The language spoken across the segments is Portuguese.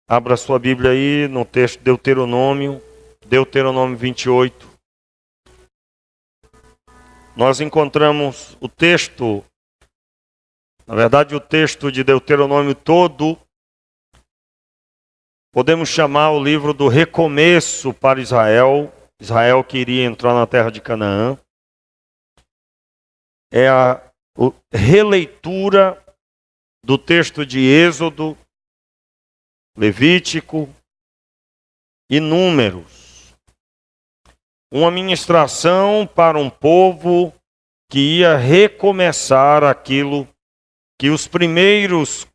Abra sua Bíblia aí no texto de Deuteronômio 28. Nós encontramos o texto, na verdade o texto de Deuteronômio todo, podemos chamar o livro do recomeço para Israel. Israel que iria entrar na terra de Canaã. É a releitura do texto de Êxodo, Levítico e Números. Uma ministração para um povo que ia recomeçar aquilo que os primeiros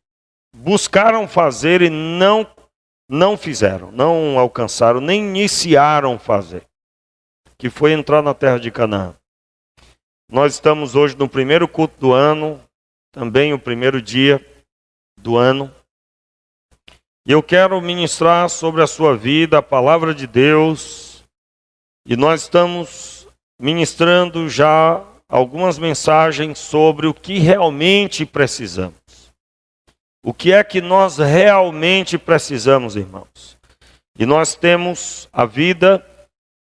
buscaram fazer e não fizeram, não alcançaram, nem iniciaram fazer, que foi entrar na terra de Canaã. Nós estamos hoje no primeiro culto do ano, também o primeiro dia do ano. E eu quero ministrar sobre a sua vida a palavra de Deus. E nós estamos ministrando já algumas mensagens sobre o que realmente precisamos. O que é que nós realmente precisamos, irmãos? E nós temos a vida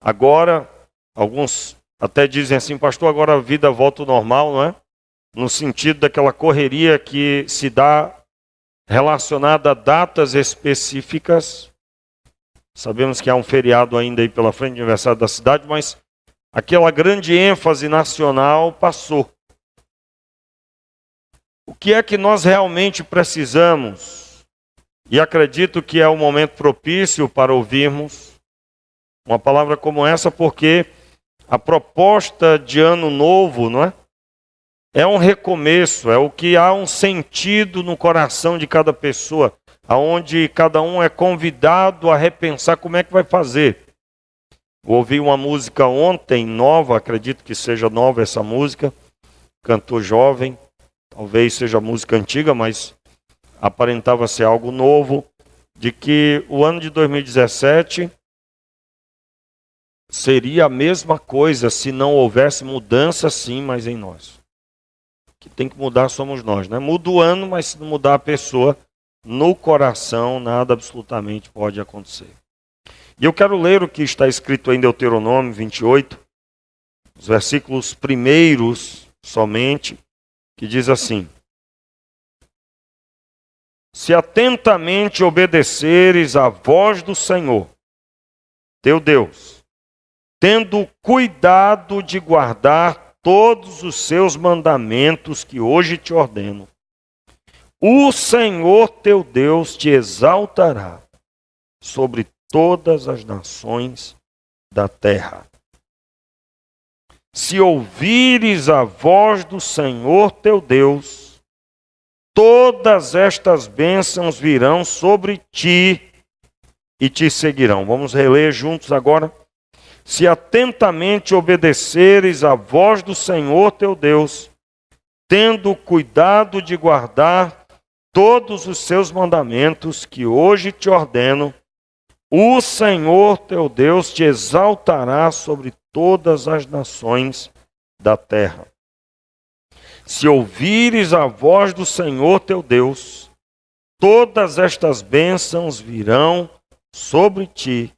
agora, alguns até dizem assim, pastor, agora a vida volta ao normal, não é? No sentido daquela correria que se dá relacionada a datas específicas. Sabemos que há um feriado ainda aí pela frente, aniversário da cidade, mas aquela grande ênfase nacional passou. O que é que nós realmente precisamos? E acredito que é o momento propício para ouvirmos uma palavra como essa, porque a proposta de ano novo, não é? É um recomeço, é o que há um sentido no coração de cada pessoa, aonde cada um é convidado a repensar como é que vai fazer. Eu ouvi uma música ontem, nova, acredito que seja nova essa música, cantor jovem, talvez seja música antiga, mas aparentava ser algo novo, de que o ano de 2017 seria a mesma coisa se não houvesse mudança sim, mas em nós. Que tem que mudar somos nós, né? Muda o ano, mas se não mudar a pessoa, no coração nada absolutamente pode acontecer. E eu quero ler o que está escrito em Deuteronômio 28, os versículos primeiros somente, que diz assim: se atentamente obedeceres à voz do Senhor, teu Deus, tendo cuidado de guardar todos os seus mandamentos que hoje te ordeno, o Senhor teu Deus te exaltará sobre todas as nações da terra. Se ouvires a voz do Senhor teu Deus, todas estas bênçãos virão sobre ti e te seguirão. Vamos reler juntos agora. Se atentamente obedeceres à voz do Senhor teu Deus, tendo cuidado de guardar todos os seus mandamentos que hoje te ordeno, o Senhor teu Deus te exaltará sobre todas as nações da terra. Se ouvires a voz do Senhor teu Deus, todas estas bênçãos virão sobre ti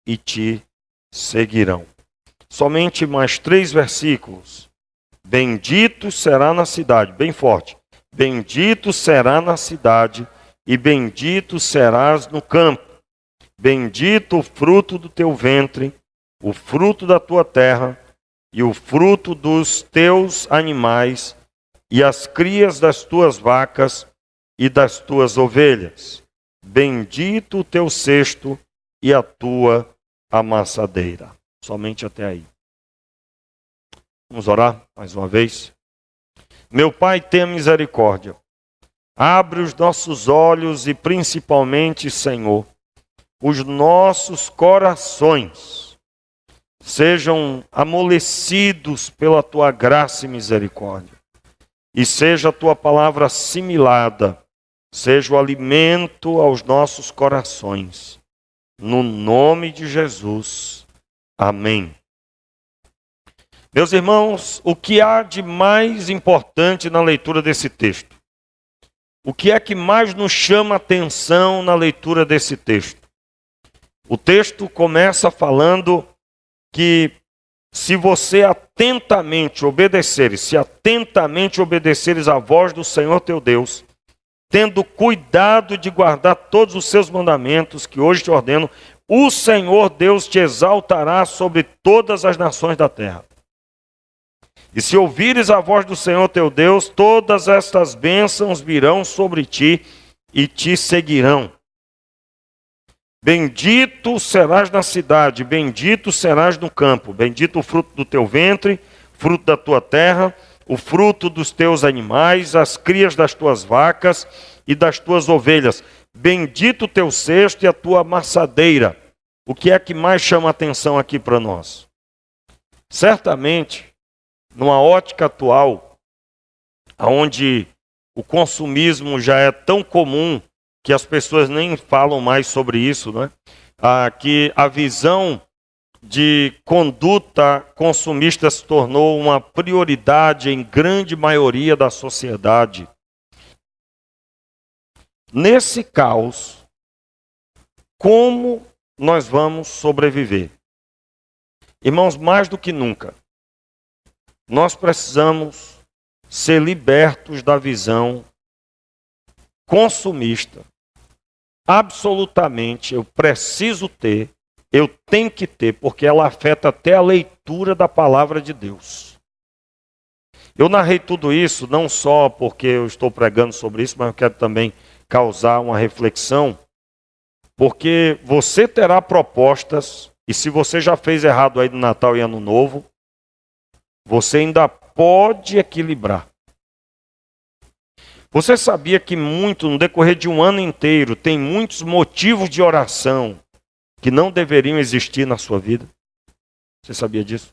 e te seguirão. Somente mais 3 versículos. Bendito será na cidade, bem forte. Bendito será na cidade e bendito serás no campo. Bendito o fruto do teu ventre, o fruto da tua terra e o fruto dos teus animais e as crias das tuas vacas e das tuas ovelhas. Bendito o teu cesto e a tua amassadeira. Somente até aí. Vamos orar mais uma vez. Meu Pai, tenha misericórdia. Abre os nossos olhos e principalmente, Senhor, os nossos corações sejam amolecidos pela tua graça e misericórdia. E seja a tua palavra assimilada, seja o alimento aos nossos corações. No nome de Jesus. Amém. Meus irmãos, o que há de mais importante na leitura desse texto? o que é que mais nos chama a atenção na leitura desse texto? O texto começa falando que se você atentamente obedeceres à voz do Senhor teu Deus, tendo cuidado de guardar todos os seus mandamentos que hoje te ordeno, o Senhor Deus te exaltará sobre todas as nações da terra. E se ouvires a voz do Senhor teu Deus, todas estas bênçãos virão sobre ti e te seguirão. Bendito serás na cidade, bendito serás no campo, bendito o fruto do teu ventre, fruto da tua terra, o fruto dos teus animais, as crias das tuas vacas e das tuas ovelhas. Bendito o teu cesto e a tua amassadeira. O que é que mais chama a atenção aqui para nós? Certamente, numa ótica atual, onde o consumismo já é tão comum que as pessoas nem falam mais sobre isso, né? Que a visão de conduta consumista se tornou uma prioridade em grande maioria da sociedade. Nesse caos, como nós vamos sobreviver? Irmãos, mais do que nunca, nós precisamos ser libertos da visão consumista. Absolutamente, eu preciso ter, eu tenho que ter, porque ela afeta até a leitura da palavra de Deus. Eu narrei tudo isso não só porque eu estou pregando sobre isso, mas eu quero também causar uma reflexão, porque você terá propostas, e se você já fez errado aí no Natal e Ano Novo, você ainda pode equilibrar. Você sabia que no decorrer de um ano inteiro, tem muitos motivos de oração que não deveriam existir na sua vida? Você sabia disso?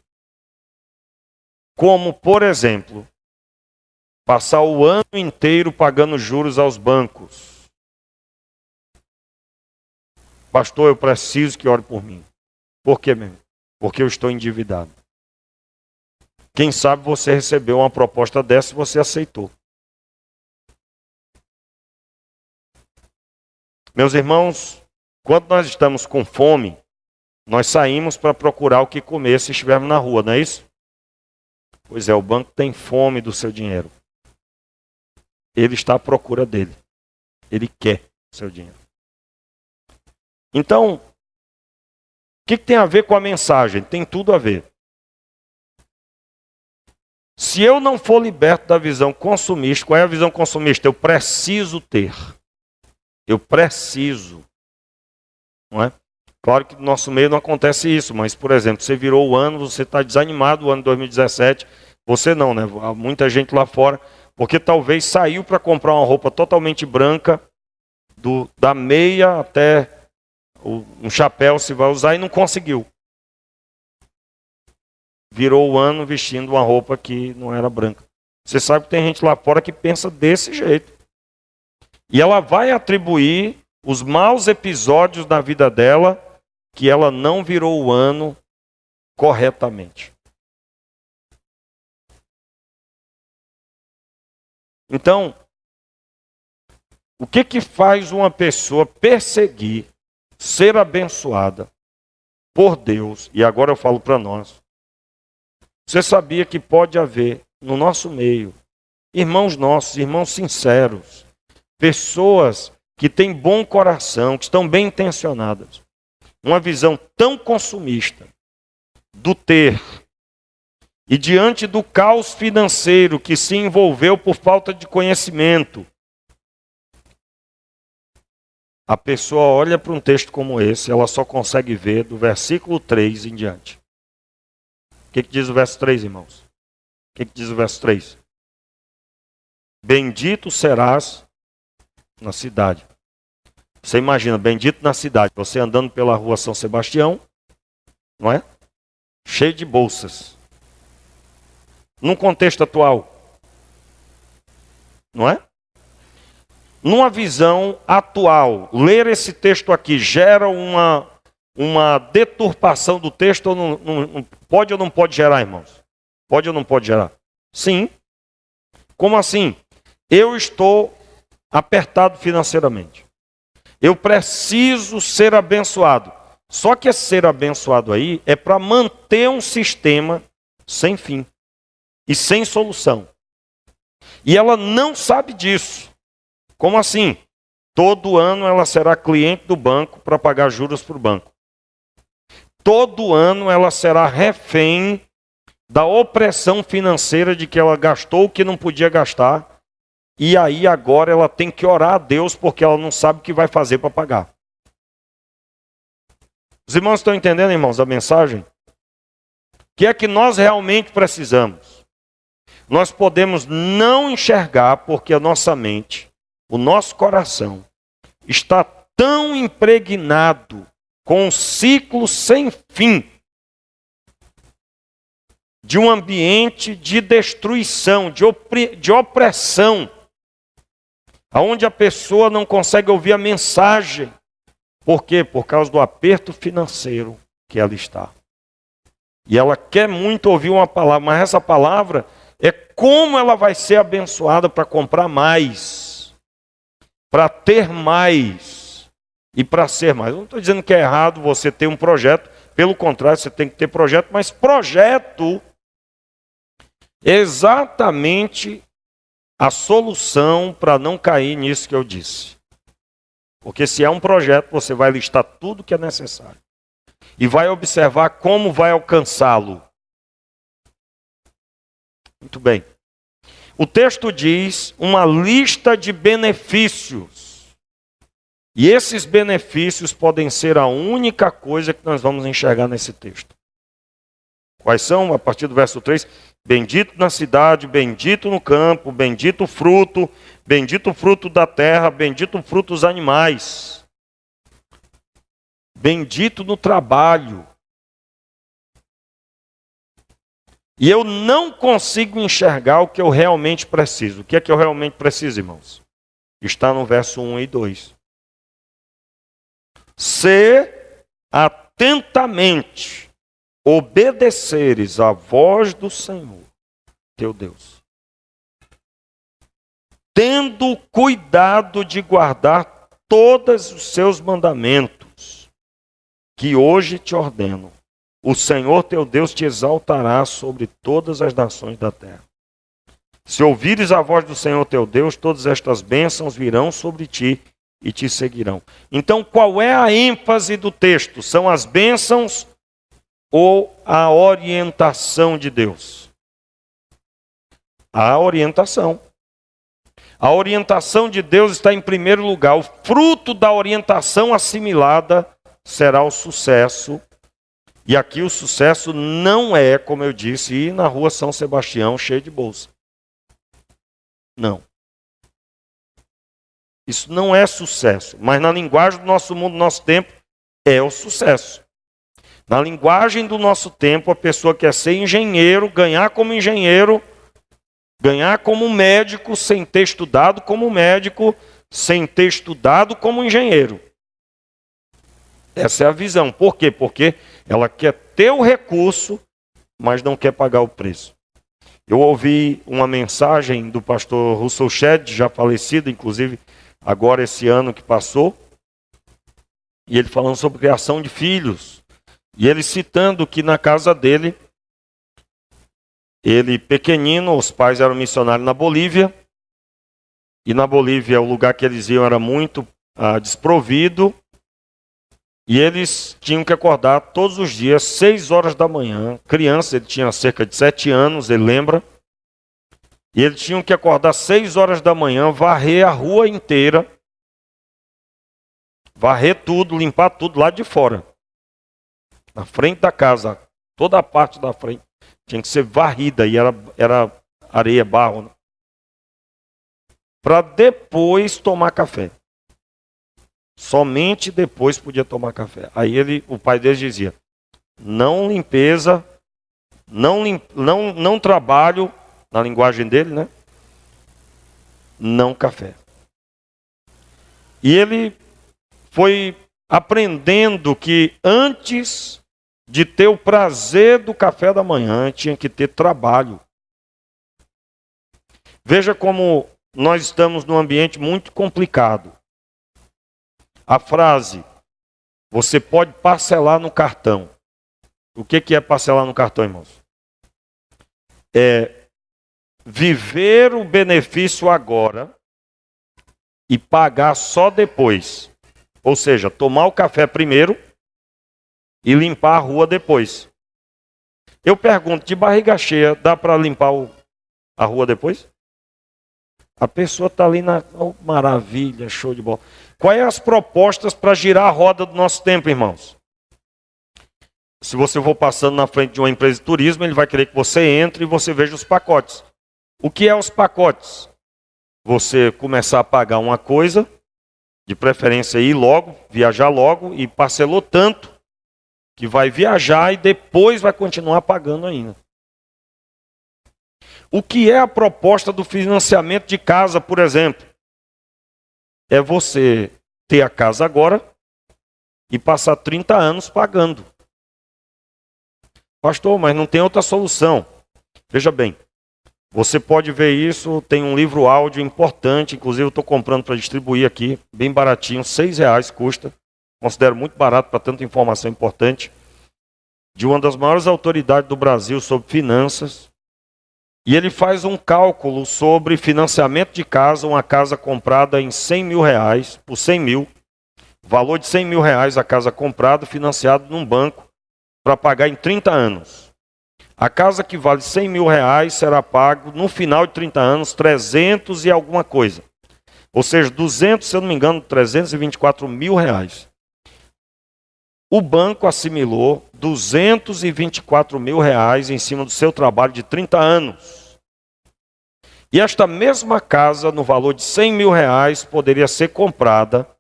Como, por exemplo, passar o ano inteiro pagando juros aos bancos. Pastor, eu preciso que ore por mim. Por quê, meu? Porque eu estou endividado. Quem sabe você recebeu uma proposta dessa e você aceitou. Meus irmãos, quando nós estamos com fome, nós saímos para procurar o que comer se estivermos na rua, não é isso? Pois é, o banco tem fome do seu dinheiro. Ele está à procura dele. Ele quer o seu dinheiro. Então, o que tem a ver com a mensagem? Tem tudo a ver. Se eu não for liberto da visão consumista, qual é a visão consumista? Eu preciso ter. Eu preciso. Não é? Claro que no nosso meio não acontece isso, mas, por exemplo, você virou o ano, você está desanimado, o ano 2017, você não, né? Há muita gente lá fora, porque talvez saiu para comprar uma roupa totalmente branca, da meia até um chapéu se vai usar e não conseguiu. Virou o ano vestindo uma roupa que não era branca. Você sabe que tem gente lá fora que pensa desse jeito. E ela vai atribuir os maus episódios da vida dela que ela não virou o ano corretamente. Então, o que faz uma pessoa perseguir, ser abençoada por Deus? E agora eu falo para nós. Você sabia que pode haver no nosso meio irmãos nossos, irmãos sinceros, pessoas que têm bom coração, que estão bem intencionadas, uma visão tão consumista do ter, e diante do caos financeiro que se envolveu por falta de conhecimento, a pessoa olha para um texto como esse, ela só consegue ver do versículo 3 em diante. O que diz o verso 3, irmãos? O que diz o verso 3? Bendito serás na cidade. Você imagina, bendito na cidade, você andando pela rua São Sebastião, não é? Cheio de bolsas. Num contexto atual, não é? Numa visão atual, ler esse texto aqui gera uma deturpação do texto, ou não, pode ou não pode gerar, irmãos? Pode ou não pode gerar? Sim. Como assim? Eu estou apertado financeiramente. Eu preciso ser abençoado. Só que esse ser abençoado aí é para manter um sistema sem fim e sem solução. E ela não sabe disso. Como assim? Todo ano ela será cliente do banco para pagar juros para o banco. Todo ano ela será refém da opressão financeira de que ela gastou o que não podia gastar. E aí agora ela tem que orar a Deus porque ela não sabe o que vai fazer para pagar. Os irmãos estão entendendo, irmãos, a mensagem? O que é que nós realmente precisamos? Nós podemos não enxergar porque a nossa mente, o nosso coração, está tão impregnado com um ciclo sem fim de um ambiente de destruição, de opressão, onde a pessoa não consegue ouvir a mensagem. Por quê? Por causa do aperto financeiro que ela está. E ela quer muito ouvir uma palavra, mas essa palavra é como ela vai ser abençoada para comprar mais, para ter mais e para ser mais. Eu não estou dizendo que é errado você ter um projeto, pelo contrário, você tem que ter projeto, mas projeto é exatamente a solução para não cair nisso que eu disse. Porque se é um projeto, você vai listar tudo que é necessário. E vai observar como vai alcançá-lo. Muito bem. O texto diz uma lista de benefícios. E esses benefícios podem ser a única coisa que nós vamos enxergar nesse texto. Quais são? A partir do verso 3. Bendito na cidade, bendito no campo, bendito o fruto da terra, bendito o fruto dos animais. Bendito no trabalho. E eu não consigo enxergar o que eu realmente preciso. O que é que eu realmente preciso, irmãos? Está no verso 1 e 2. Se atentamente obedeceres à voz do Senhor, teu Deus, tendo cuidado de guardar todos os seus mandamentos, que hoje te ordeno, o Senhor teu Deus te exaltará sobre todas as nações da terra. Se ouvires a voz do Senhor teu Deus, todas estas bênçãos virão sobre ti e te seguirão. Então, qual é a ênfase do texto? São as bênçãos ou a orientação de Deus? A orientação. A orientação de Deus está em primeiro lugar. O fruto da orientação assimilada será o sucesso. E aqui o sucesso não é, como eu disse, ir na rua São Sebastião cheio de bolsa. Não. Isso não é sucesso. Mas na linguagem do nosso mundo, do nosso tempo, é o sucesso. Na linguagem do nosso tempo, a pessoa quer ser engenheiro, ganhar como engenheiro, ganhar como médico, sem ter estudado como médico, sem ter estudado como engenheiro. Essa é a visão. Por quê? Porque ela quer ter o recurso, mas não quer pagar o preço. Eu ouvi uma mensagem do pastor Russell Shedd, já falecido, inclusive agora esse ano que passou, e ele falando sobre criação de filhos. E ele citando que na casa dele, ele pequenino, os pais eram missionários na Bolívia, e na Bolívia o lugar que eles iam era muito desprovido, e eles tinham que acordar todos os dias, 6 horas da manhã. Criança, ele tinha cerca de 7 anos, ele lembra, e eles tinham que acordar 6 horas da manhã, varrer a rua inteira, varrer tudo, limpar tudo lá de fora. Na frente da casa, toda a parte da frente tinha que ser varrida, e era areia, barro, né? Para depois tomar café. Somente depois podia tomar café. Aí o pai deles dizia, não limpeza, não trabalho, na linguagem dele, né? Não café. E ele foi aprendendo que antes de ter o prazer do café da manhã, tinha que ter trabalho. Veja como nós estamos num ambiente muito complicado. A frase, você pode parcelar no cartão. O que é parcelar no cartão, irmãos? É viver o benefício agora e pagar só depois. Ou seja, tomar o café primeiro e limpar a rua depois. Eu pergunto, de barriga cheia, dá para limpar a rua depois? A pessoa está ali na... Oh, maravilha, show de bola. Quais as propostas para girar a roda do nosso tempo, irmãos? Se você for passando na frente de uma empresa de turismo, ele vai querer que você entre e você veja os pacotes. O que é os pacotes? Você começar a pagar uma coisa, de preferência ir logo, viajar logo, e parcelou tanto que vai viajar e depois vai continuar pagando ainda. O que é a proposta do financiamento de casa, por exemplo? É você ter a casa agora e passar 30 anos pagando. Pastor, mas não tem outra solução. Veja bem, você pode ver isso, tem um livro áudio importante, inclusive eu estou comprando para distribuir aqui, bem baratinho, R$6 custa. Considero muito barato para tanta informação importante. De uma das maiores autoridades do Brasil sobre finanças. E ele faz um cálculo sobre financiamento de casa, uma casa comprada em R$100 mil, por 100 mil. Valor de R$100 mil a casa comprada, financiado num banco, para pagar em 30 anos. A casa que vale R$100 mil será pago no final de 30 anos, 300 e alguma coisa. Ou seja, 200, se eu não me engano, R$324 mil. O banco assimilou R$224 mil em cima do seu trabalho de 30 anos. E esta mesma casa, no valor de R$100 mil, poderia ser comprada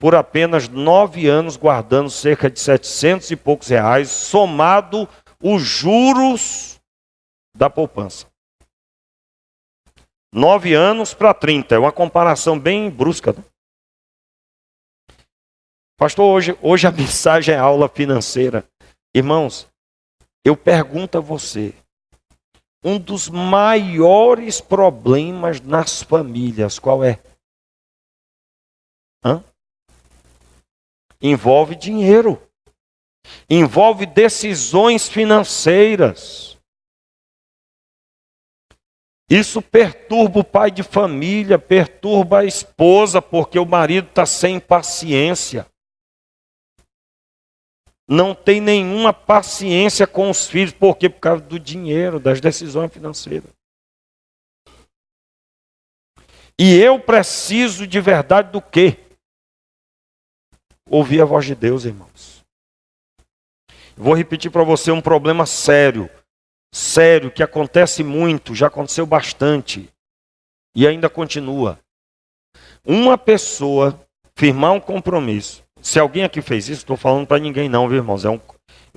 por apenas 9 anos, guardando cerca de 700 e poucos reais, somado os juros da poupança. 9 anos para 30, é uma comparação bem brusca, né? Pastor, hoje a mensagem é aula financeira. Irmãos, eu pergunto a você, um dos maiores problemas nas famílias, qual é? Envolve dinheiro. Envolve decisões financeiras. Isso perturba o pai de família, perturba a esposa, porque o marido está sem paciência. Não tem nenhuma paciência com os filhos, porque por causa do dinheiro, das decisões financeiras. E eu preciso de verdade do quê? Ouvir a voz de Deus, irmãos. Vou repetir para você um problema sério, que acontece muito, já aconteceu bastante e ainda continua. Uma pessoa firmar um compromisso. Se alguém aqui fez isso, estou falando para ninguém não, viu, irmãos? Eu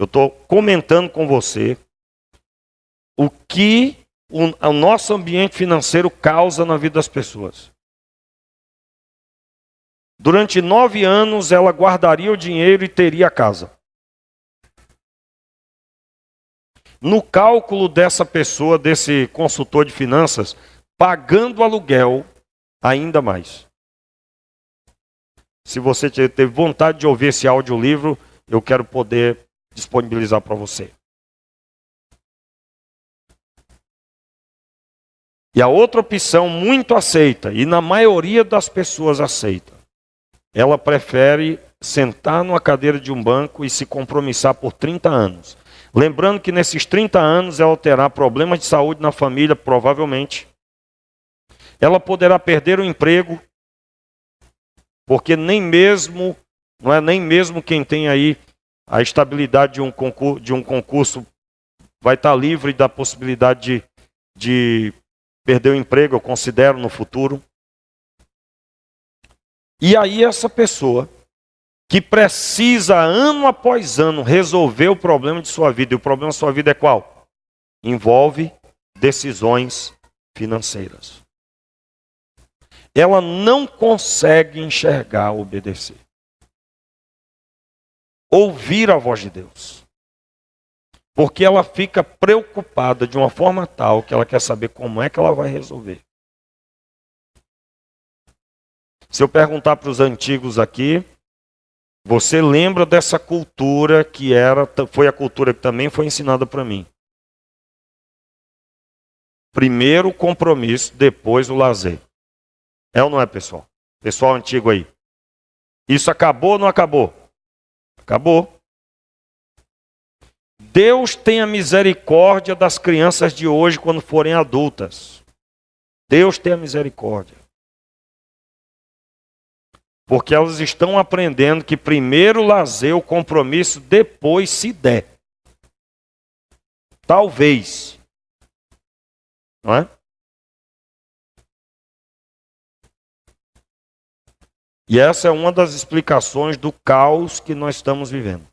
estou comentando com você o que o nosso ambiente financeiro causa na vida das pessoas. Durante 9 anos, ela guardaria o dinheiro e teria a casa. No cálculo dessa pessoa, desse consultor de finanças, pagando aluguel, ainda mais. Se você teve vontade de ouvir esse audiolivro, eu quero poder disponibilizar para você. E a outra opção muito aceita, e na maioria das pessoas aceita, ela prefere sentar numa cadeira de um banco e se compromissar por 30 anos. Lembrando que nesses 30 anos ela terá problemas de saúde na família, provavelmente. Ela poderá perder o emprego, porque nem mesmo quem tem aí a estabilidade de um concurso vai estar livre da possibilidade de perder o emprego, eu considero, no futuro. E aí essa pessoa que precisa, ano após ano, resolver o problema de sua vida, e o problema de sua vida é qual? Envolve decisões financeiras. Ela não consegue enxergar, obedecer. Ouvir a voz de Deus. Porque ela fica preocupada de uma forma tal que ela quer saber como é que ela vai resolver. Se eu perguntar para os antigos aqui, você lembra dessa cultura que foi a cultura que também foi ensinada para mim? Primeiro o compromisso, depois o lazer. É ou não é, pessoal? Pessoal antigo aí. Isso acabou ou não acabou? Acabou. Deus tenha misericórdia das crianças de hoje quando forem adultas. Deus tenha misericórdia. Porque elas estão aprendendo que primeiro o lazer, o compromisso, depois se der. Talvez. Não é? E essa é uma das explicações do caos que nós estamos vivendo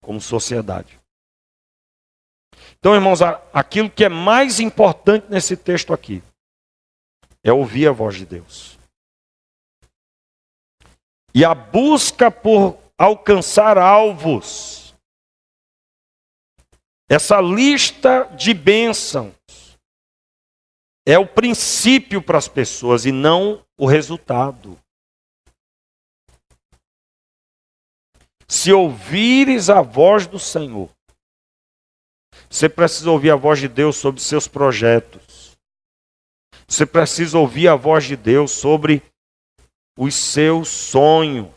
como sociedade. Então, irmãos, aquilo que é mais importante nesse texto aqui é ouvir a voz de Deus. E a busca por alcançar alvos. Essa lista de bênçãos é o princípio para as pessoas e não o resultado. Se ouvires a voz do Senhor, você precisa ouvir a voz de Deus sobre seus projetos. Você precisa ouvir a voz de Deus sobre os seus sonhos.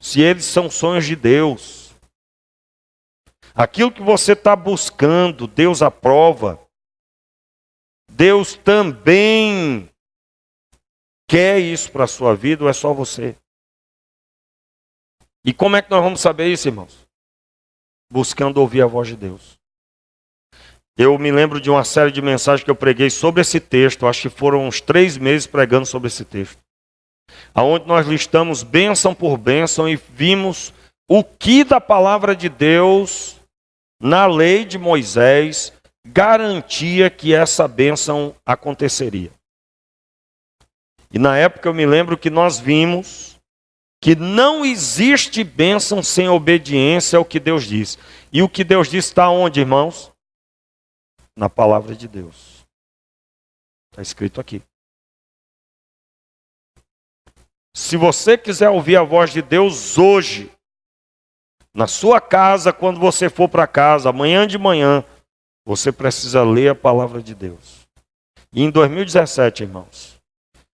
Se eles são sonhos de Deus. Aquilo que você está buscando, Deus aprova. Deus também quer isso para a sua vida ou é só você? E como é que nós vamos saber isso, irmãos? Buscando ouvir a voz de Deus. Eu me lembro de uma série de mensagens que eu preguei sobre esse texto, acho que foram uns 3 meses pregando sobre esse texto. Onde nós listamos bênção por bênção e vimos o que da palavra de Deus, na lei de Moisés, garantia que essa bênção aconteceria. E na época eu me lembro que nós vimos que não existe bênção sem obediência ao que Deus diz. E o que Deus diz está onde, irmãos? Na palavra de Deus. Está escrito aqui. Se você quiser ouvir a voz de Deus hoje, na sua casa, quando você for para casa, amanhã de manhã, você precisa ler a palavra de Deus. E em 2017, irmãos,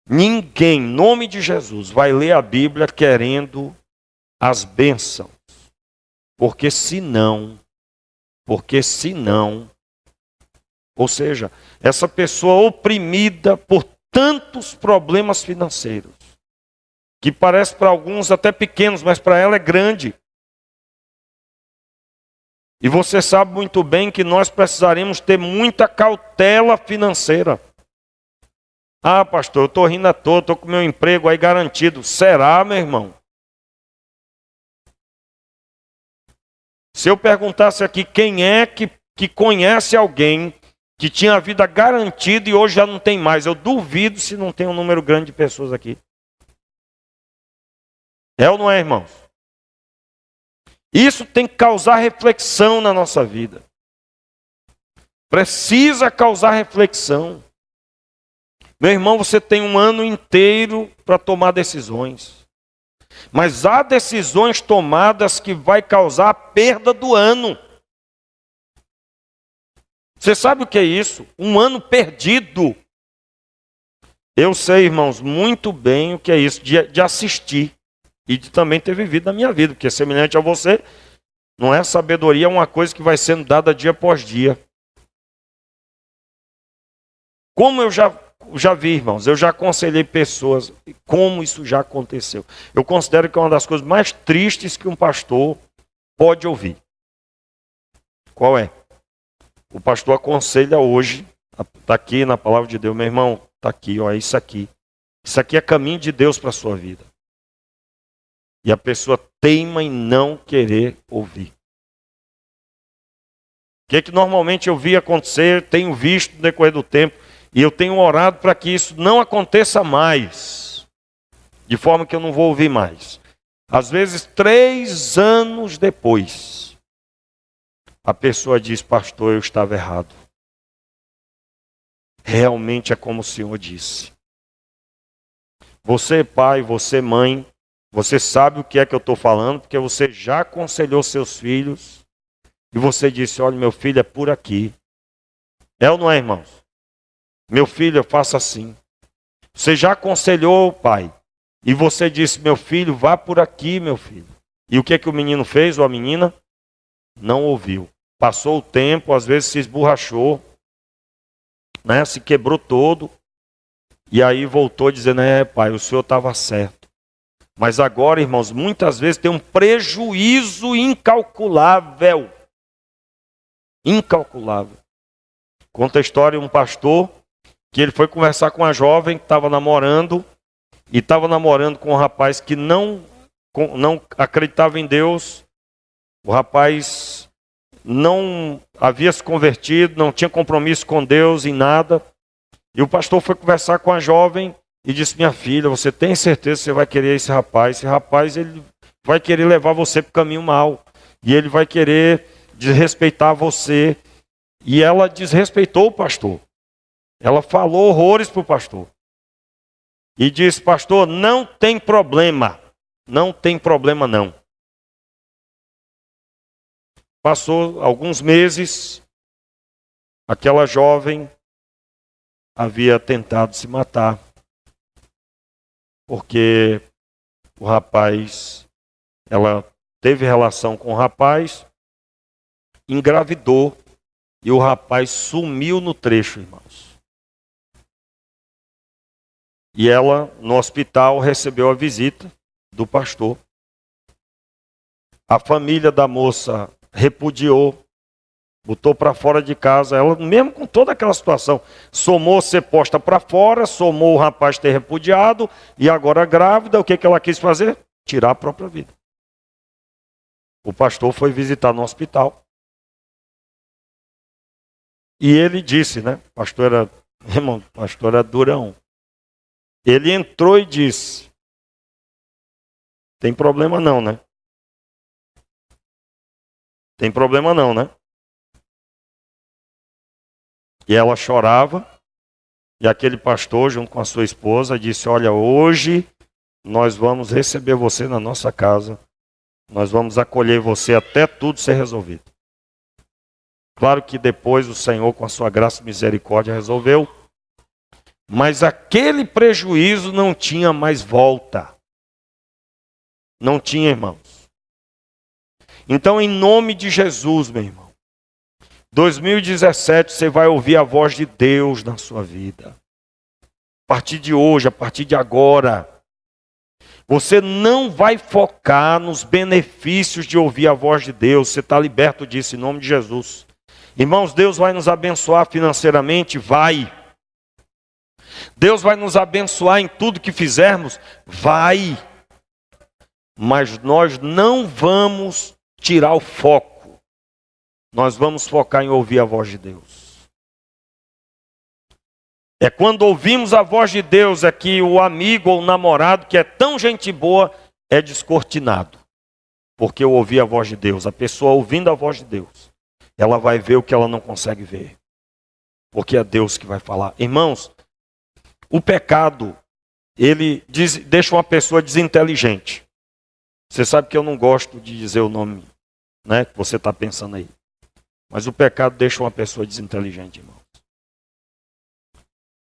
ninguém, em nome de Jesus, vai ler a Bíblia querendo as bênçãos. Porque senão, ou seja, essa pessoa oprimida por tantos problemas financeiros, que parece para alguns até pequenos, mas para ela é grande. E você sabe muito bem que nós precisaremos ter muita cautela financeira. Ah, pastor, eu estou rindo à toa, estou com meu emprego aí garantido. Será, meu irmão? Se eu perguntasse aqui quem é que conhece alguém que tinha a vida garantida e hoje já não tem mais, eu duvido se não tem um número grande de pessoas aqui. É ou não é, irmãos? Isso tem que causar reflexão na nossa vida. Precisa causar reflexão. Meu irmão, você tem um ano inteiro para tomar decisões. Mas há decisões tomadas que vai causar a perda do ano. Você sabe o que é isso? Um ano perdido. Eu sei, irmãos, muito bem o que é isso, de assistir. E de também ter vivido na minha vida, porque semelhante a você, não é sabedoria, é uma coisa que vai sendo dada dia após dia. Como eu já vi, irmãos, eu já aconselhei pessoas, como isso já aconteceu. Eu considero que é uma das coisas mais tristes que um pastor pode ouvir. Qual é? O pastor aconselha hoje, está aqui na palavra de Deus, meu irmão, está aqui, ó, é isso aqui. Isso aqui é caminho de Deus para a sua vida. E a pessoa teima em não querer ouvir. O que normalmente eu vi acontecer, tenho visto no decorrer do tempo, e eu tenho orado para que isso não aconteça mais, de forma que eu não vou ouvir mais. Às vezes, 3 anos depois, a pessoa diz, pastor, eu estava errado. realmente é como o Senhor disse. Você, pai, você, mãe, você sabe o que é que eu estou falando, porque você já aconselhou seus filhos e você disse, olha, meu filho, é por aqui. É ou não é, irmãos? Meu filho, eu faço assim. Você já aconselhou o pai e você disse, meu filho, vá por aqui, meu filho. E o que é que o menino fez ou a menina? Não ouviu. Passou o tempo, às vezes se esborrachou, né? Se quebrou todo. E aí voltou dizendo, pai, o senhor estava certo. Mas agora, irmãos, muitas vezes tem um prejuízo incalculável. Incalculável. Conta a história de um pastor que ele foi conversar com uma jovem que estava namorando e estava namorando com um rapaz que não acreditava em Deus. O rapaz não havia se convertido, não tinha compromisso com Deus em nada. E o pastor foi conversar com a jovem e disse, minha filha, você tem certeza que você vai querer esse rapaz? Esse rapaz ele vai querer levar você para o caminho mau. E ele vai querer desrespeitar você. E ela desrespeitou o pastor. Ela falou horrores para o pastor. E disse, pastor, não tem problema. Não tem problema não. Passou alguns meses, aquela jovem havia tentado se matar. Porque o rapaz, ela teve relação com o rapaz, engravidou e o rapaz sumiu no trecho, irmãos. E ela, no hospital, recebeu a visita do pastor. A família da moça repudiou, botou para fora de casa. Ela, mesmo com toda aquela situação, somou ser posta para fora, somou o rapaz ter repudiado, e agora grávida, o que ela quis fazer? Tirar a própria vida. O pastor foi visitar no hospital. E ele disse, né? Pastor era durão. Ele entrou e disse, tem problema não, né? Tem problema não, né? E ela chorava, e aquele pastor, junto com a sua esposa, disse, olha, hoje nós vamos receber você na nossa casa, nós vamos acolher você até tudo ser resolvido. Claro que depois o Senhor, com a sua graça e misericórdia, resolveu, mas aquele prejuízo não tinha mais volta. Não tinha, irmãos. Então, em nome de Jesus, meu irmão, 2017 você vai ouvir a voz de Deus na sua vida. A partir de hoje, a partir de agora, você não vai focar nos benefícios de ouvir a voz de Deus. Você está liberto disso em nome de Jesus. Irmãos, Deus vai nos abençoar financeiramente? Vai. Deus vai nos abençoar em tudo que fizermos? Vai. Mas nós não vamos tirar o foco. Nós vamos focar em ouvir a voz de Deus. É quando ouvimos a voz de Deus é que o amigo ou o namorado, que é tão gente boa, é descortinado. Porque eu ouvi a voz de Deus. A pessoa ouvindo a voz de Deus, ela vai ver o que ela não consegue ver. Porque é Deus que vai falar. Irmãos, o pecado, ele deixa uma pessoa desinteligente. Você sabe que eu não gosto de dizer o nome, né, que você está pensando aí. Mas o pecado deixa uma pessoa desinteligente, irmãos.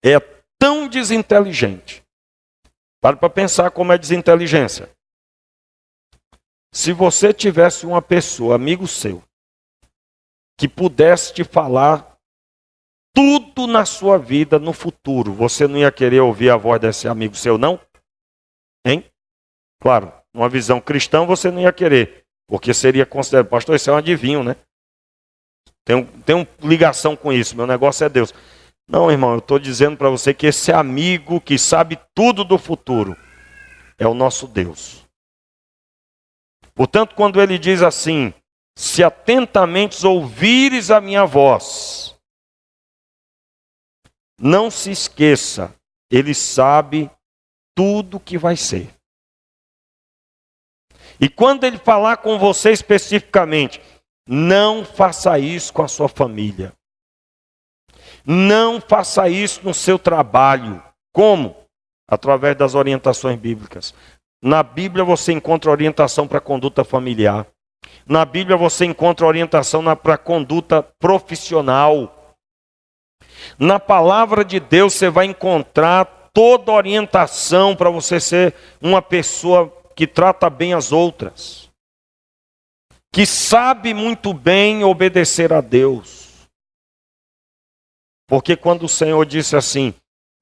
É tão desinteligente. Para pensar como é desinteligência. Se você tivesse uma pessoa, amigo seu, que pudesse te falar tudo na sua vida no futuro, você não ia querer ouvir a voz desse amigo seu, não? Hein? Claro, numa visão cristã você não ia querer, porque seria considerado, pastor, isso é um adivinho, né? Tem ligação com isso, meu negócio é Deus. Não, irmão, eu estou dizendo para você que esse amigo que sabe tudo do futuro é o nosso Deus. Portanto, quando ele diz assim, se atentamente ouvires a minha voz, não se esqueça, ele sabe tudo que vai ser. E quando ele falar com você especificamente, não faça isso com a sua família. Não faça isso no seu trabalho. Como? Através das orientações bíblicas. Na Bíblia você encontra orientação para a conduta familiar. Na Bíblia você encontra orientação para a conduta profissional. Na palavra de Deus você vai encontrar toda orientação para você ser uma pessoa que trata bem as outras, que sabe muito bem obedecer a Deus. Porque quando o Senhor disse assim,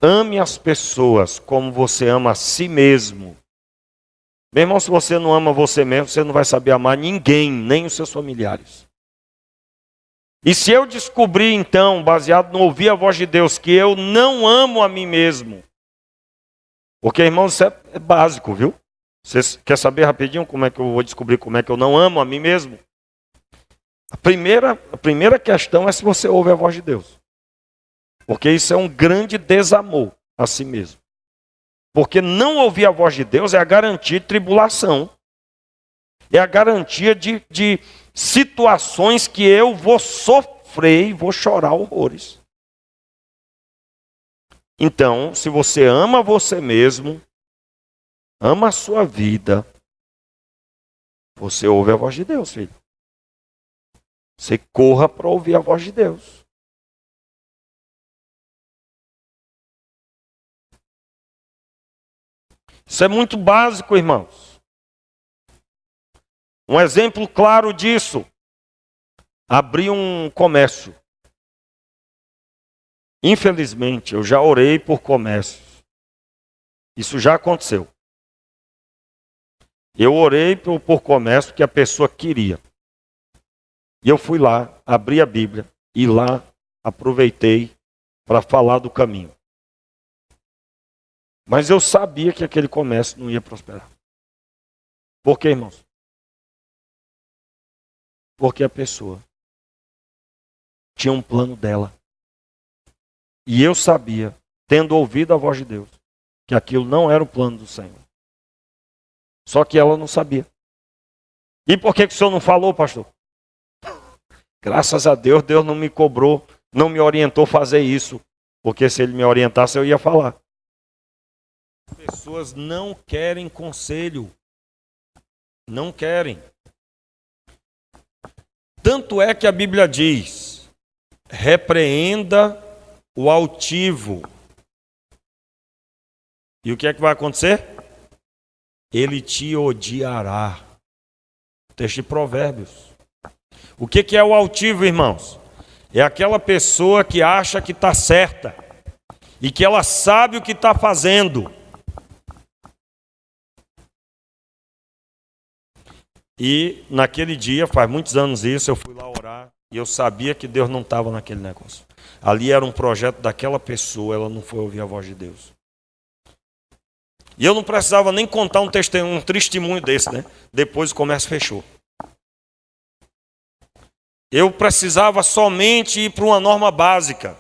ame as pessoas como você ama a si mesmo. Meu irmão, se você não ama você mesmo, você não vai saber amar ninguém, nem os seus familiares. E se eu descobrir então, baseado no ouvir a voz de Deus, que eu não amo a mim mesmo, porque, irmão, isso é básico, viu? Você quer saber rapidinho como é que eu vou descobrir como é que eu não amo a mim mesmo? A primeira questão é se você ouve a voz de Deus. Porque isso é um grande desamor a si mesmo. Porque não ouvir a voz de Deus é a garantia de tribulação. É a garantia de situações que eu vou sofrer e vou chorar horrores. Então, se você ama você mesmo, ama a sua vida, você ouve a voz de Deus, filho. Você corra para ouvir a voz de Deus. Isso é muito básico, irmãos. Um exemplo claro disso. Abrir um comércio. Infelizmente, eu já orei por comércios. Isso já aconteceu. Eu orei por comércio que a pessoa queria. E eu fui lá, abri a Bíblia e lá aproveitei para falar do caminho. Mas eu sabia que aquele comércio não ia prosperar. Por quê, irmãos? Porque a pessoa tinha um plano dela. E eu sabia, tendo ouvido a voz de Deus, que aquilo não era o plano do Senhor. Só que ela não sabia. E por que o Senhor não falou, pastor? Graças a Deus, Deus não me cobrou, não me orientou a fazer isso. Porque se Ele me orientasse, eu ia falar. As pessoas não querem conselho. Não querem. Tanto é que a Bíblia diz, repreenda o altivo. E o que é que vai acontecer? Ele te odiará. Texto de Provérbios. O que é o altivo, irmãos? É aquela pessoa que acha que está certa e que ela sabe o que está fazendo. E naquele dia, faz muitos anos isso, eu fui lá orar e eu sabia que Deus não estava naquele negócio. Ali era um projeto daquela pessoa, ela não foi ouvir a voz de Deus. E eu não precisava nem contar um testemunho desse, né? Depois o comércio fechou. Eu precisava somente ir para uma norma básica.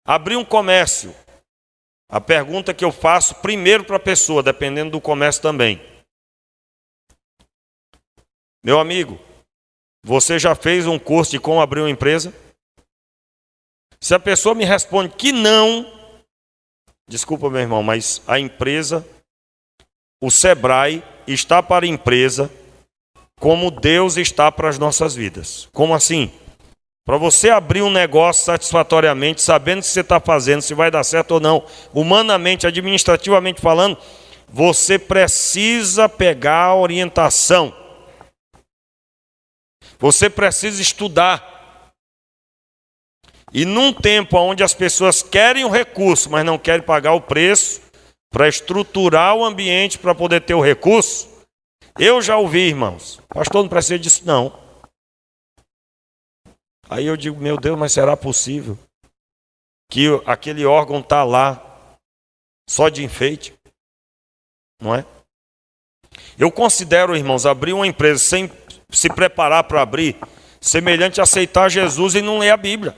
Abrir um comércio. A pergunta que eu faço primeiro para a pessoa, dependendo do comércio também. Meu amigo, você já fez um curso de como abrir uma empresa? Se a pessoa me responde que não, desculpa meu irmão, mas a empresa, o Sebrae está para a empresa como Deus está para as nossas vidas. Como assim? Para você abrir um negócio satisfatoriamente, sabendo o que você está fazendo, se vai dar certo ou não, humanamente, administrativamente falando, você precisa pegar a orientação. Você precisa estudar. E num tempo onde as pessoas querem o recurso, mas não querem pagar o preço para estruturar o ambiente para poder ter o recurso, eu já ouvi, irmãos, pastor, não precisa disso não. Aí eu digo, meu Deus, mas será possível que aquele órgão está lá só de enfeite? Não é? Eu considero, irmãos, abrir uma empresa sem se preparar para abrir, semelhante a aceitar Jesus e não ler a Bíblia.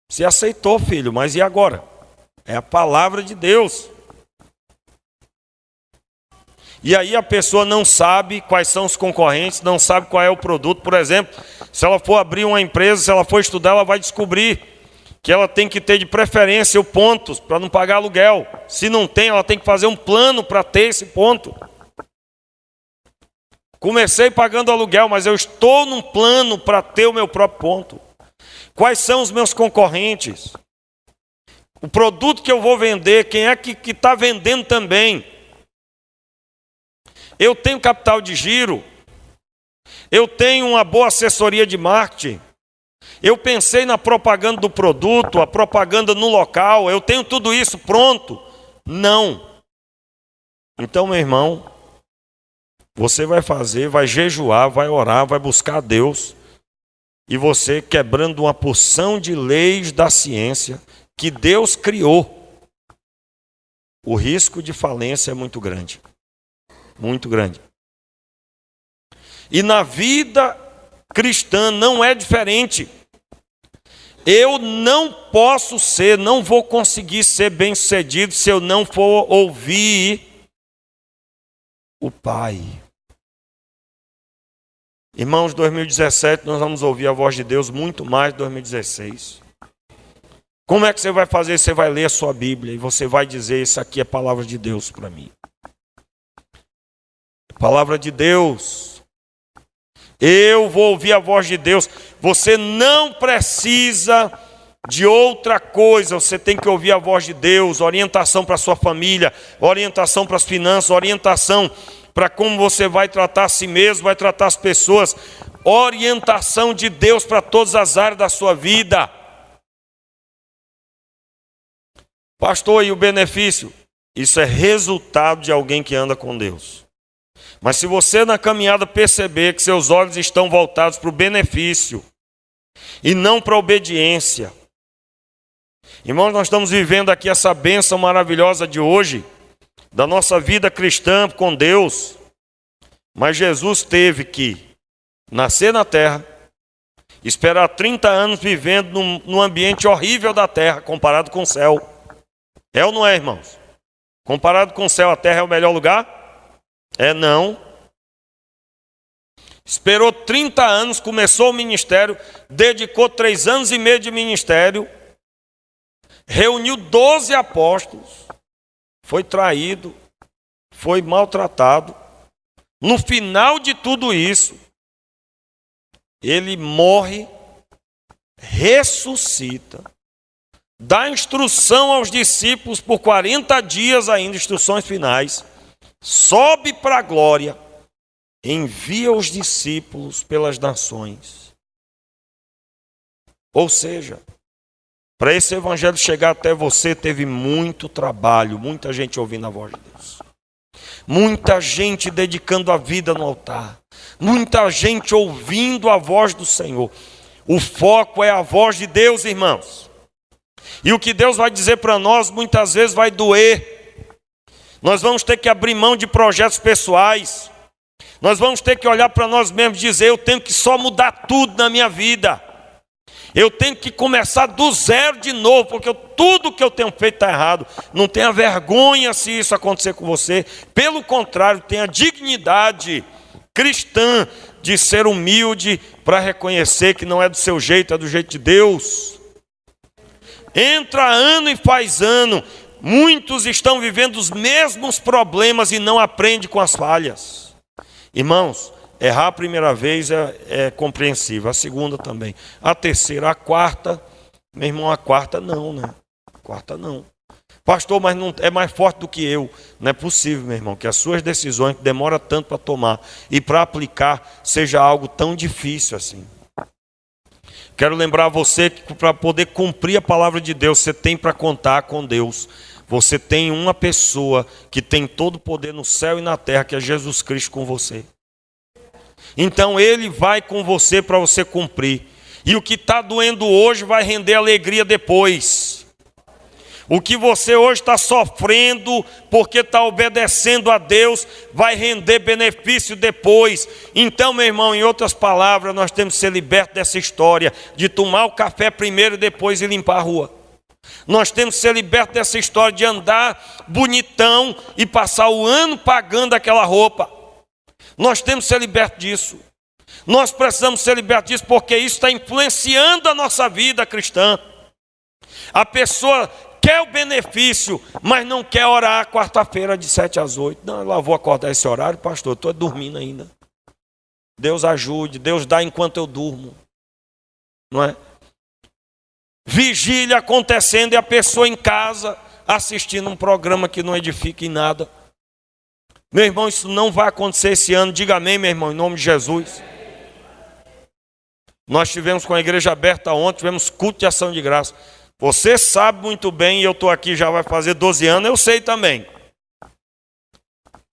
Você aceitou, filho, mas e agora? É a palavra de Deus. E aí a pessoa não sabe quais são os concorrentes, não sabe qual é o produto. Por exemplo, se ela for abrir uma empresa, se ela for estudar, ela vai descobrir que ela tem que ter de preferência o ponto para não pagar aluguel. Se não tem, ela tem que fazer um plano para ter esse ponto. Comecei pagando aluguel, mas eu estou num plano para ter o meu próprio ponto. Quais são os meus concorrentes? O produto que eu vou vender, quem é que está vendendo também? Eu tenho capital de giro? Eu tenho uma boa assessoria de marketing? Eu pensei na propaganda do produto, a propaganda no local, eu tenho tudo isso pronto? Não. Então, meu irmão, você vai fazer, vai jejuar, vai orar, vai buscar a Deus, e você quebrando uma porção de leis da ciência que Deus criou, o risco de falência é muito grande. Muito grande. E na vida cristã não é diferente. Eu não posso ser, não vou conseguir ser bem-sucedido se eu não for ouvir o Pai. Irmãos, 2017 nós vamos ouvir a voz de Deus muito mais de 2016. Como é que você vai fazer? Você vai ler a sua Bíblia e você vai dizer, isso aqui é palavra de Deus para mim. Palavra de Deus. Eu vou ouvir a voz de Deus. Você não precisa de outra coisa. Você tem que ouvir a voz de Deus. Orientação para a sua família, orientação para as finanças, orientação para como você vai tratar a si mesmo, vai tratar as pessoas. Orientação de Deus para todas as áreas da sua vida. Pastor, e o benefício? Isso é resultado de alguém que anda com Deus. Mas se você na caminhada perceber que seus olhos estão voltados para o benefício e não para a obediência. Irmãos, nós estamos vivendo aqui essa bênção maravilhosa de hoje, da nossa vida cristã com Deus. Mas Jesus teve que nascer na terra, esperar 30 anos vivendo num ambiente horrível da terra, comparado com o céu. É ou não é, irmãos? Comparado com o céu, a terra é o melhor lugar? É não. Esperou 30 anos, começou o ministério, dedicou 3 anos e meio de ministério, reuniu 12 apóstolos, foi traído, foi maltratado. No final de tudo isso, ele morre, ressuscita, dá instrução aos discípulos por 40 dias ainda, instruções finais, sobe para a glória, envia os discípulos pelas nações. Ou seja, para esse evangelho chegar até você, teve muito trabalho, muita gente ouvindo a voz de Deus. Muita gente dedicando a vida no altar. Muita gente ouvindo a voz do Senhor. O foco é a voz de Deus, irmãos. E o que Deus vai dizer para nós, muitas vezes vai doer. Nós vamos ter que abrir mão de projetos pessoais. Nós vamos ter que olhar para nós mesmos e dizer, eu tenho que só mudar tudo na minha vida. Eu tenho que começar do zero de novo, porque tudo que eu tenho feito está errado. Não tenha vergonha se isso acontecer com você. Pelo contrário, tenha dignidade cristã de ser humilde para reconhecer que não é do seu jeito, é do jeito de Deus. Entra ano e faz ano. Muitos estão vivendo os mesmos problemas e não aprendem com as falhas. Irmãos, errar a primeira vez é compreensível, a segunda também. A terceira, a quarta, meu irmão, a quarta não, né? A quarta não. Pastor, mas não é mais forte do que eu. Não é possível, meu irmão, que as suas decisões que demora tanto para tomar e para aplicar seja algo tão difícil assim. Quero lembrar você que para poder cumprir a palavra de Deus, você tem para contar com Deus. Você tem uma pessoa que tem todo o poder no céu e na terra, que é Jesus Cristo com você. Então Ele vai com você para você cumprir. E o que está doendo hoje vai render alegria depois. O que você hoje está sofrendo porque está obedecendo a Deus vai render benefício depois. Então, meu irmão, em outras palavras, nós temos que ser libertos dessa história de tomar o café primeiro e depois ir limpar a rua. Nós temos que ser libertos dessa história de andar bonitão e passar o ano pagando aquela roupa. Nós temos que ser libertos disso. Nós precisamos ser libertos disso porque isso está influenciando a nossa vida cristã. A pessoa quer o benefício, mas não quer orar quarta-feira de 7 às 8. Não, eu vou acordar esse horário, pastor, estou dormindo ainda. Deus ajude, Deus dá enquanto eu durmo. Não é? Vigília acontecendo e a pessoa em casa assistindo um programa que não edifica em nada. Meu irmão, isso não vai acontecer esse ano. Diga amém, meu irmão, em nome de Jesus. Nós tivemos com a igreja aberta ontem, tivemos culto de ação de graça. Você sabe muito bem, e eu estou aqui já vai fazer 12 anos, eu sei também.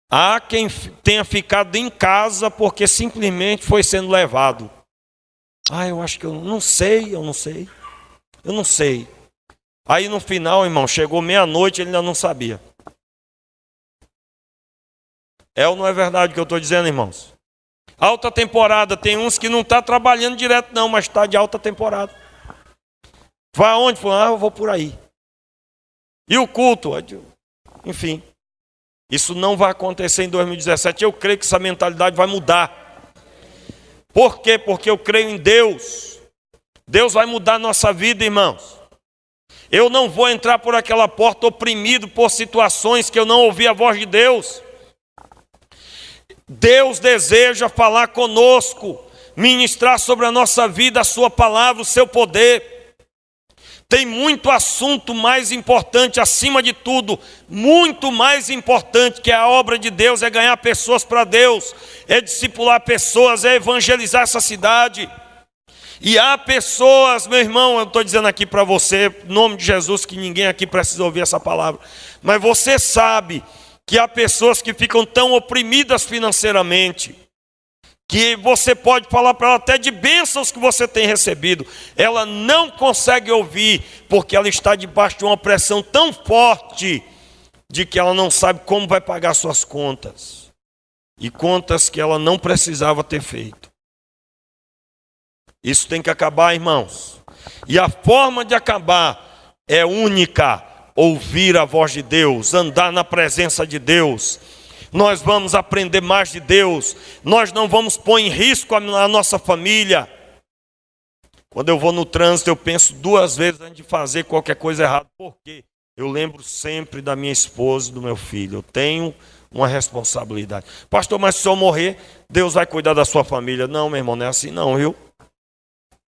Há quem tenha ficado em casa porque simplesmente foi sendo levado. Eu acho que eu não sei. Aí no final, irmão, chegou meia-noite, ele ainda não sabia. É ou não é verdade o que eu estou dizendo, irmãos? Alta temporada, tem uns que não estão trabalhando direto não, mas está de alta temporada. Vai aonde? Eu vou por aí. E o culto? Enfim, isso não vai acontecer em 2017. Eu creio que essa mentalidade vai mudar. Por quê? Porque eu creio em Deus. Deus vai mudar a nossa vida, irmãos. Eu não vou entrar por aquela porta oprimido por situações que eu não ouvi a voz de Deus. Deus deseja falar conosco, ministrar sobre a nossa vida a sua palavra, o seu poder. Tem muito assunto mais importante, acima de tudo, muito mais importante que a obra de Deus, é ganhar pessoas para Deus, é discipular pessoas, é evangelizar essa cidade. E há pessoas, meu irmão, eu estou dizendo aqui para você, em nome de Jesus, que ninguém aqui precisa ouvir essa palavra, mas você sabe que há pessoas que ficam tão oprimidas financeiramente, que você pode falar para ela até de bênçãos que você tem recebido, ela não consegue ouvir, porque ela está debaixo de uma pressão tão forte, de que ela não sabe como vai pagar suas contas, e contas que ela não precisava ter feito. Isso tem que acabar, irmãos, e a forma de acabar é única: ouvir a voz de Deus, andar na presença de Deus. Nós vamos aprender mais de Deus, nós não vamos pôr em risco a nossa família. Quando eu vou no trânsito, eu penso 2 vezes antes de fazer qualquer coisa errada, porque eu lembro sempre da minha esposa e do meu filho. Eu tenho uma responsabilidade. Pastor, mas se eu morrer, Deus vai cuidar da sua família. Não, meu irmão, não é assim não, viu?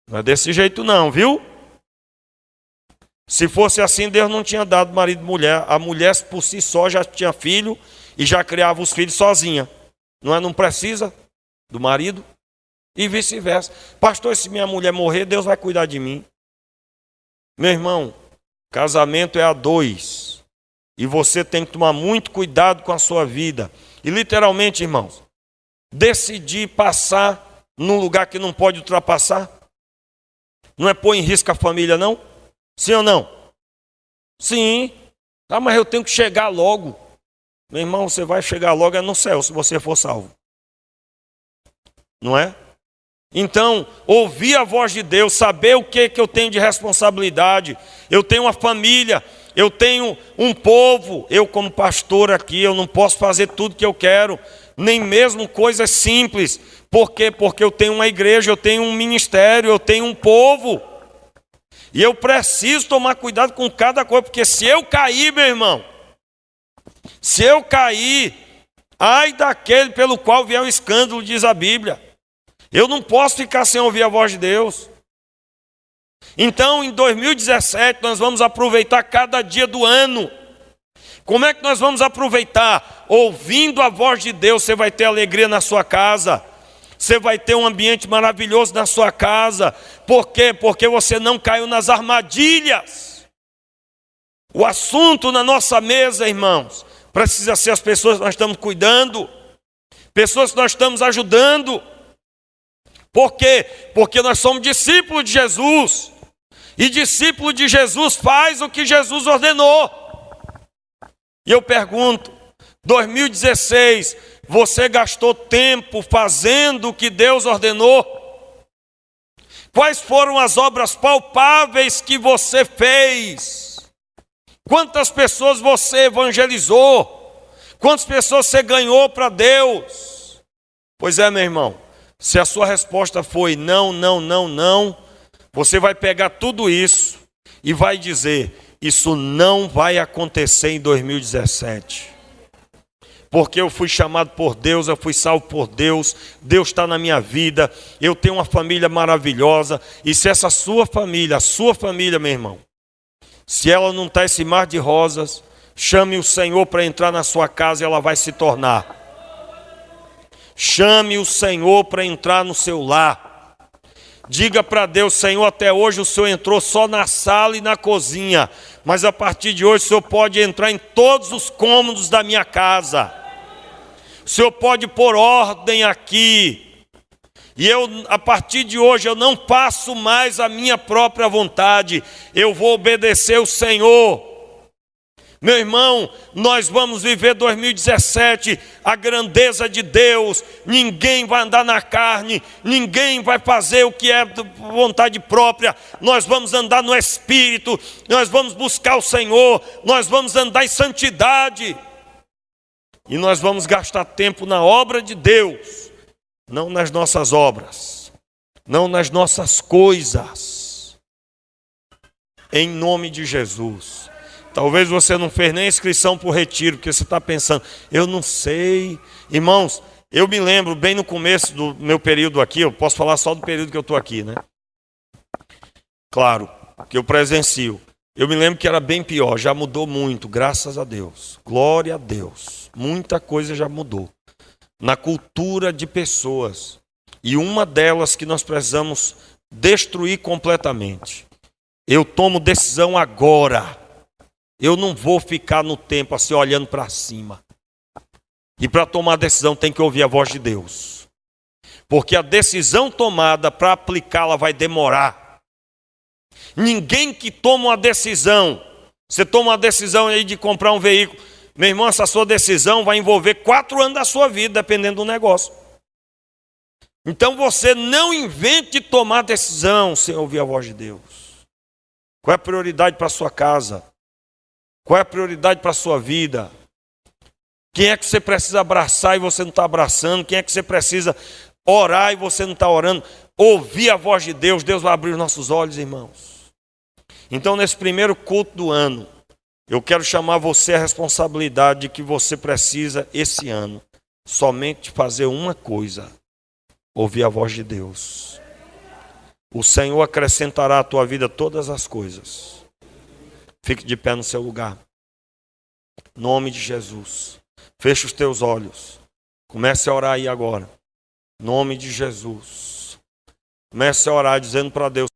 Não é desse jeito não, viu? Se fosse assim, Deus não tinha dado marido e mulher. A mulher por si só já tinha filho e já criava os filhos sozinha. Não precisa do marido. E vice-versa. Pastor, se minha mulher morrer, Deus vai cuidar de mim. Meu irmão, casamento é a 2. E você tem que tomar muito cuidado com a sua vida. E literalmente, irmãos, decidir passar num lugar que não pode ultrapassar. Não é pôr em risco a família, não? Sim ou não? Sim. Mas eu tenho que chegar logo. Meu irmão, você vai chegar logo no céu, se você for salvo. Não é? Então, ouvir a voz de Deus, saber o que eu tenho de responsabilidade. Eu tenho uma família, eu tenho um povo. Eu como pastor aqui, eu não posso fazer tudo que eu quero, nem mesmo coisas simples. Por quê? Porque eu tenho uma igreja, eu tenho um ministério, eu tenho um povo. E eu preciso tomar cuidado com cada coisa, porque se eu cair, meu irmão, se eu cair, ai daquele pelo qual vier o escândalo, diz a Bíblia. Eu não posso ficar sem ouvir a voz de Deus. Então, em 2017, nós vamos aproveitar cada dia do ano. Como é que nós vamos aproveitar? Ouvindo a voz de Deus, você vai ter alegria na sua casa. Você vai ter um ambiente maravilhoso na sua casa. Por quê? Porque você não caiu nas armadilhas. O assunto na nossa mesa, irmãos, precisa ser as pessoas que nós estamos cuidando, pessoas que nós estamos ajudando. Por quê? Porque nós somos discípulos de Jesus. E discípulo de Jesus faz o que Jesus ordenou. E eu pergunto, 2016, você gastou tempo fazendo o que Deus ordenou? Quais foram as obras palpáveis que você fez? Quantas pessoas você evangelizou? Quantas pessoas você ganhou para Deus? Pois é, meu irmão, se a sua resposta foi não, não, não, não, você vai pegar tudo isso e vai dizer: isso não vai acontecer em 2017. Porque eu fui chamado por Deus, eu fui salvo por Deus, Deus está na minha vida, eu tenho uma família maravilhosa. E se essa sua família, a sua família, meu irmão, se ela não está esse mar de rosas, chame o Senhor para entrar na sua casa e ela vai se tornar. Chame o Senhor para entrar no seu lar. Diga para Deus: Senhor, até hoje o Senhor entrou só na sala e na cozinha, mas a partir de hoje o Senhor pode entrar em todos os cômodos da minha casa. O Senhor pode pôr ordem aqui. E eu, a partir de hoje, eu não passo mais a minha própria vontade, eu vou obedecer o Senhor. Meu irmão, nós vamos viver 2017, a grandeza de Deus. Ninguém vai andar na carne, ninguém vai fazer o que é vontade própria. Nós vamos andar no Espírito, nós vamos buscar o Senhor, nós vamos andar em santidade. E nós vamos gastar tempo na obra de Deus, não nas nossas obras, não nas nossas coisas. Em nome de Jesus. Talvez você não fez nem inscrição para o retiro, porque você está pensando: eu não sei. Irmãos, eu me lembro bem no começo do meu período aqui, eu posso falar só do período que eu estou aqui, né? Claro, que eu presencio. Eu me lembro que era bem pior, já mudou muito, graças a Deus. Glória a Deus. Muita coisa já mudou. Na cultura de pessoas. E uma delas que nós precisamos destruir completamente. Eu tomo decisão agora. Eu não vou ficar no tempo assim olhando para cima. E para tomar decisão tem que ouvir a voz de Deus. Porque a decisão tomada para aplicá-la vai demorar. Ninguém que toma uma decisão, você toma uma decisão aí de comprar um veículo, meu irmão, essa sua decisão vai envolver 4 anos da sua vida, dependendo do negócio. Então você não invente de tomar decisão sem ouvir a voz de Deus. Qual é a prioridade para a sua casa? Qual é a prioridade para a sua vida? Quem é que você precisa abraçar e você não está abraçando? Quem é que você precisa orar e você não está orando? Ouvir a voz de Deus, Deus vai abrir os nossos olhos, irmãos. Então, nesse primeiro culto do ano, eu quero chamar você à responsabilidade de que você precisa, esse ano, somente fazer uma coisa: ouvir a voz de Deus. O Senhor acrescentará à tua vida todas as coisas. Fique de pé no seu lugar. Em nome de Jesus. Feche os teus olhos. Comece a orar aí agora. Em nome de Jesus. Comece a orar dizendo para Deus: